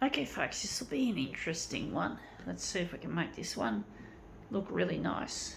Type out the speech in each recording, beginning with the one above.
Okay folks, this will be an interesting one. Let's see if we can make this one look really nice.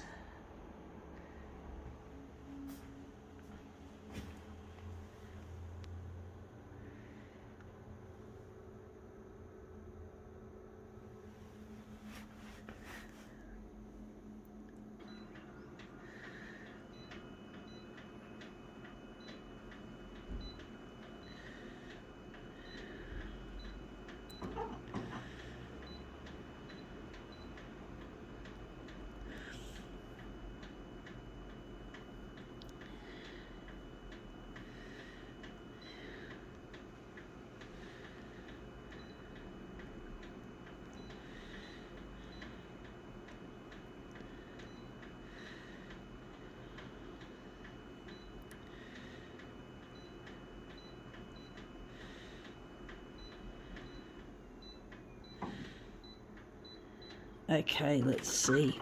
Okay, let's see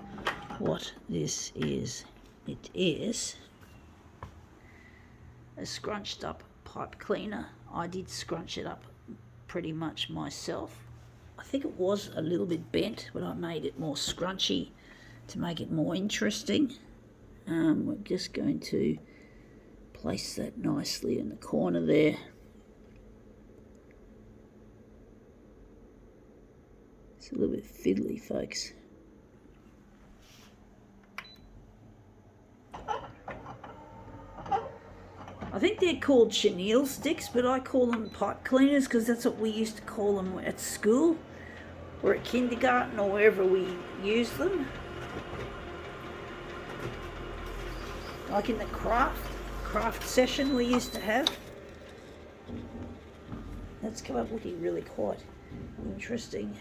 what this is. It is a scrunched up pipe cleaner. I did scrunch it up pretty much myself. I think it was a little bit bent, but I made it more scrunchy to make it more interesting. We're just going to place that nicely in the corner there. It's a little bit fiddly, folks. I think they're called chenille sticks, but I call them pipe cleaners because that's what we used to call them at school or at kindergarten or wherever we used them. Like in the craft session we used to have. That's come up looking really quite interesting.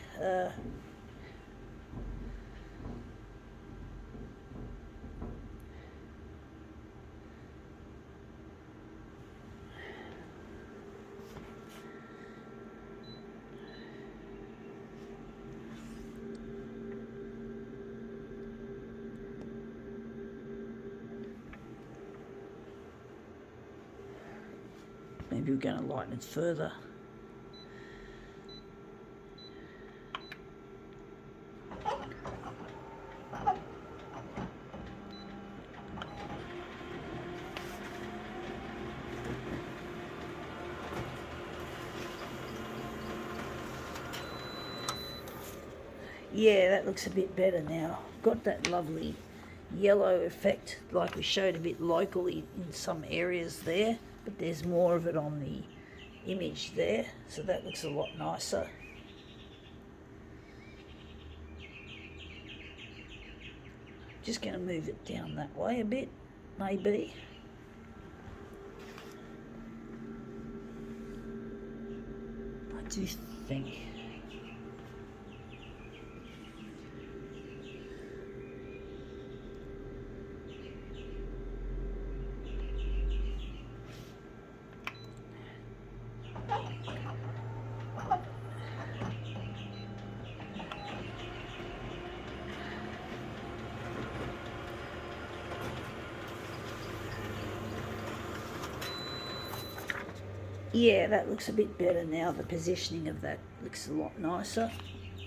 Maybe we're going to lighten it further. Yeah, that looks a bit better now. Got that lovely yellow effect like we showed a bit locally in some areas there, but there's more of it on the image there, so that looks a lot nicer. Just going to move it down that way a bit, maybe. I do think yeah, that looks a bit better now. The positioning of that looks a lot nicer.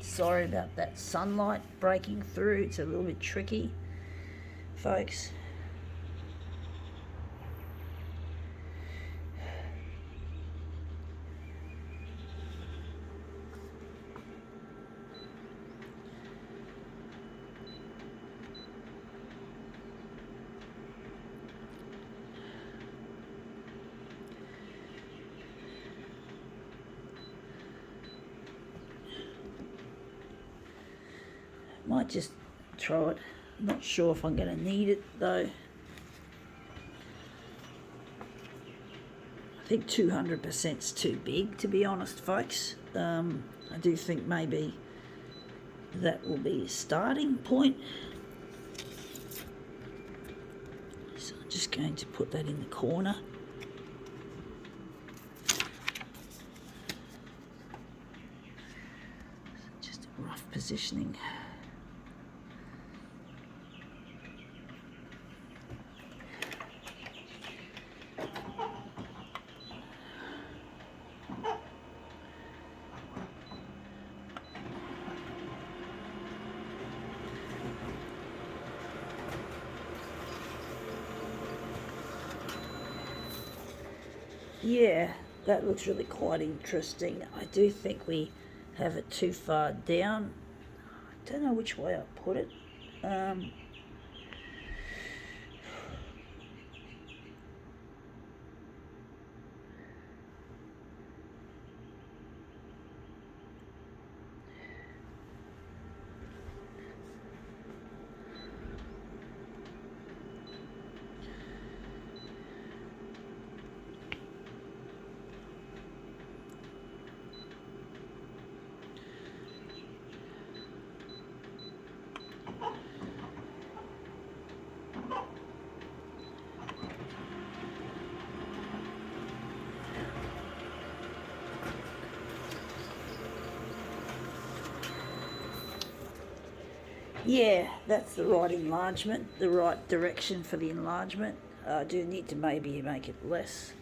Sorry about that sunlight breaking through. It's a little bit tricky, folks. Might just try it. Not sure if I'm going to need it though. I think 200% is too big, to be honest, folks. I do think maybe that will be a starting point. So I'm just going to put that in the corner. Just a rough positioning. Yeah, that looks really quite interesting. I do think we have it too far down. I don't know which way I put it. Yeah, that's the right enlargement, the right direction for the enlargement. I do need to maybe make it less.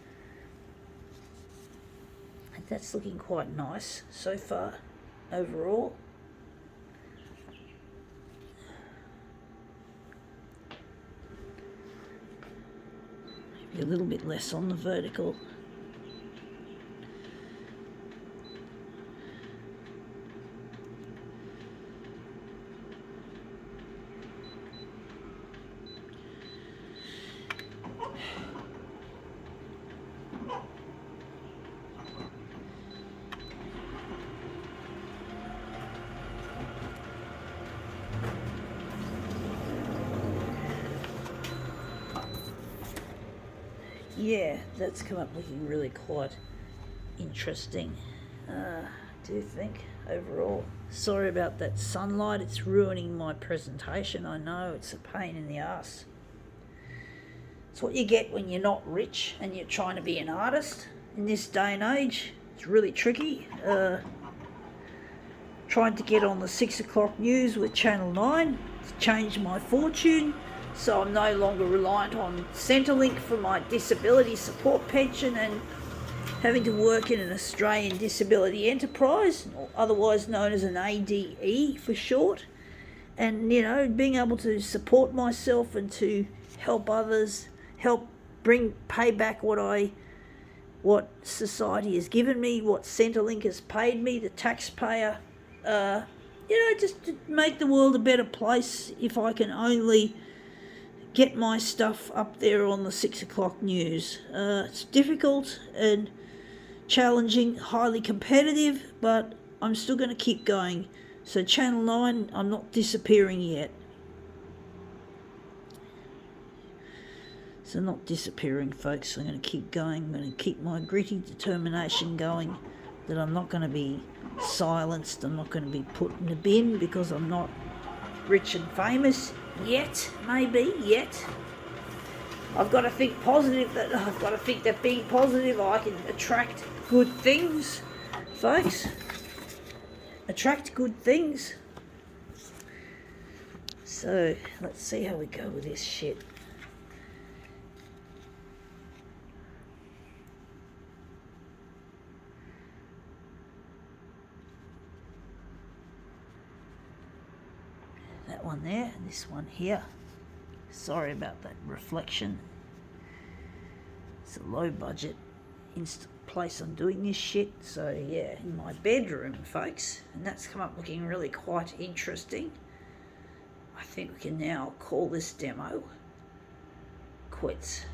And that's looking quite nice so far, overall. Maybe a little bit less on the vertical. Yeah, that's come up looking really quite interesting, do you think, overall? Sorry about that sunlight, it's ruining my presentation. I know, it's a pain in the ass. It's what you get when you're not rich and you're trying to be an artist in this day and age. It's really tricky. Trying to get on the 6 o'clock news with Channel 9 to change my fortune, so I'm no longer reliant on Centrelink for my disability support pension and having to work in an Australian disability enterprise, otherwise known as an ADE for short, and being able to support myself and to help others, help pay back what society has given me, what Centrelink has paid me, the taxpayer. Just to make the world a better place. If I can only get my stuff up there on the 6 o'clock news, it's difficult and challenging, highly competitive, but I'm still going to keep going. So Channel 9, I'm not disappearing yet. So not disappearing, folks. I'm going to keep going. I'm going to keep my gritty determination going, that I'm not going to be silenced. I'm not going to be put in a bin because I'm not rich and famous yet. Maybe yet. I've got to think positive. I've got to think that being positive, I can attract good things, folks. Attract good things. So let's see how we go with this shit. That one there, and this one here. Sorry about that reflection. It's a low budget place I'm doing this shit. So yeah, in my bedroom, folks, and that's come up looking really quite interesting. I think we can now call this demo quits.